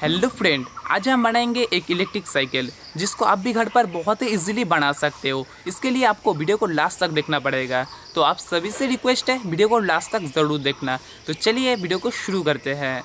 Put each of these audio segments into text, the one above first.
Hello friend, आज हम बनाएंगे एक इलेक्ट्रिक साइकिल जिसको आप भी घर पर बहुत ही इजीली बना सकते हो। इसके लिए आपको वीडियो को लास्ट तक देखना पड़ेगा। तो आप सभी से रिक्वेस्ट है वीडियो को लास्ट तक ज़रूर देखना। तो चलिए वीडियो को शुरू करते हैं।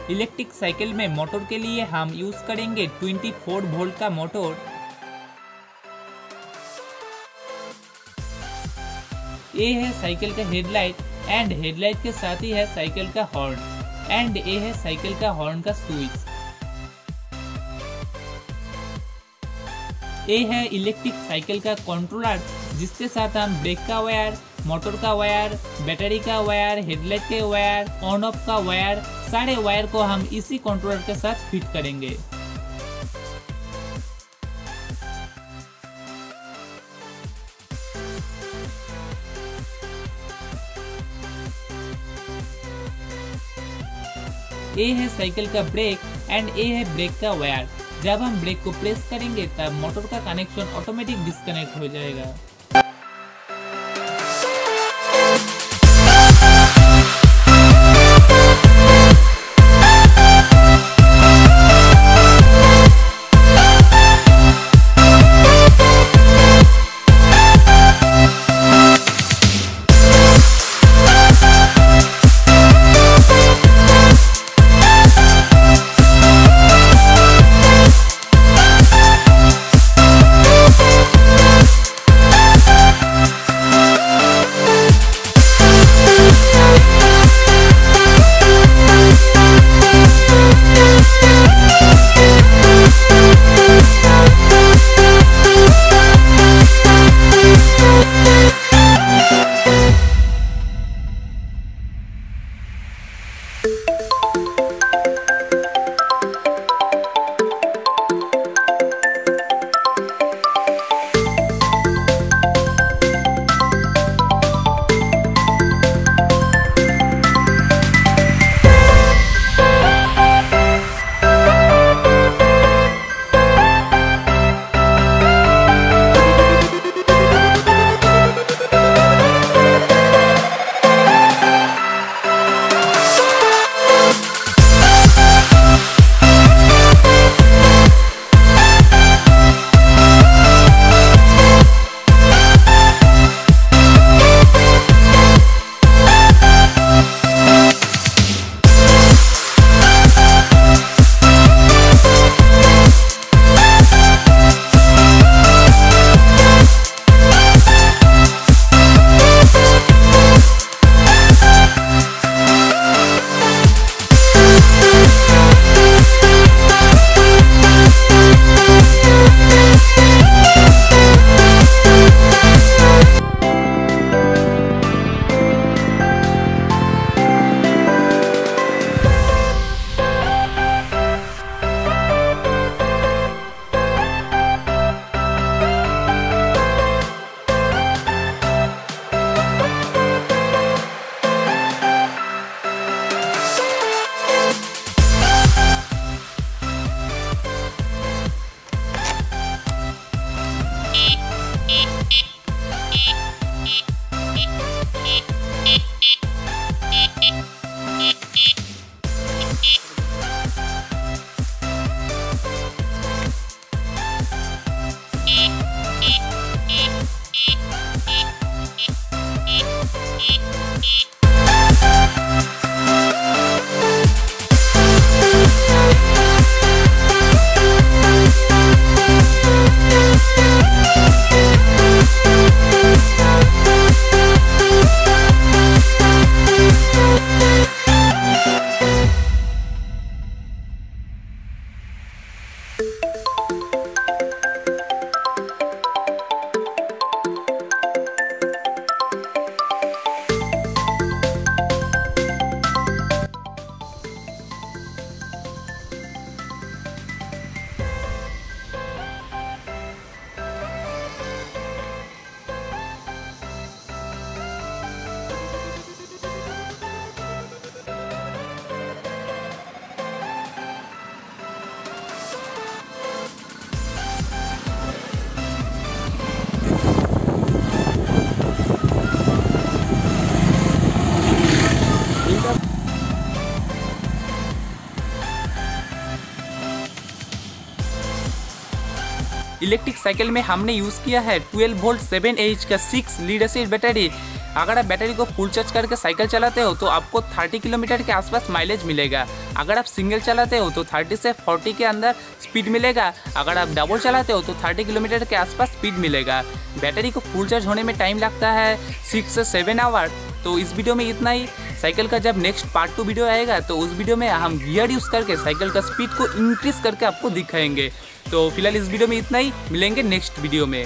इलेक्ट्रिक साइकिल में मोटर के लिए हम यूज करेंगे 24 वोल्ट का मोटर। ये है साइकिल का हेडलाइट एंड हेडलाइट के साथ ही है साइकिल का हॉर्न एंड ये है साइकिल का हॉर्न का स्विच। ये है इलेक्ट्रिक साइकिल का कंट्रोलर, जिसके साथ हम ब्रेक का वायर, मोटर का वायर, बैटरी का वायर, हेडलाइट के वायर, ऑन ऑफ का वायर, सारे वायर को हम इसी कंट्रोलर के साथ फिट करेंगे। ये है साइकिल का ब्रेक एंड ये है ब्रेक का वायर। जब हम ब्रेक को प्रेस करेंगे तब मोटर का कनेक्शन ऑटोमेटिक डिस्कनेक्ट हो जाएगा। इलेक्ट्रिक साइकिल में हमने यूज़ किया है 12 वोल्ट 7Ah का 6 लीड एसिड बैटरी। अगर आप बैटरी को फुल चार्ज करके साइकिल चलाते हो तो आपको 30 किलोमीटर के आसपास माइलेज मिलेगा। अगर आप सिंगल चलाते हो तो 30 से 40 के अंदर स्पीड मिलेगा। अगर आप डबल चलाते हो तो 30 किलोमीटर के आसपास स्पीड मिलेगा। बैटरी को फुल चार्ज होने में टाइम लगता है 6 से 7 आवर। तो इस वीडियो में इतना ही। साइकिल का जब नेक्स्ट पार्ट 2 वीडियो आएगा तो उस वीडियो में हम गियर यूज़ करके साइकिल का स्पीड को इंक्रीज करके आपको दिखाएंगे। तो फिलहाल इस वीडियो में इतना ही, मिलेंगे नेक्स्ट वीडियो में।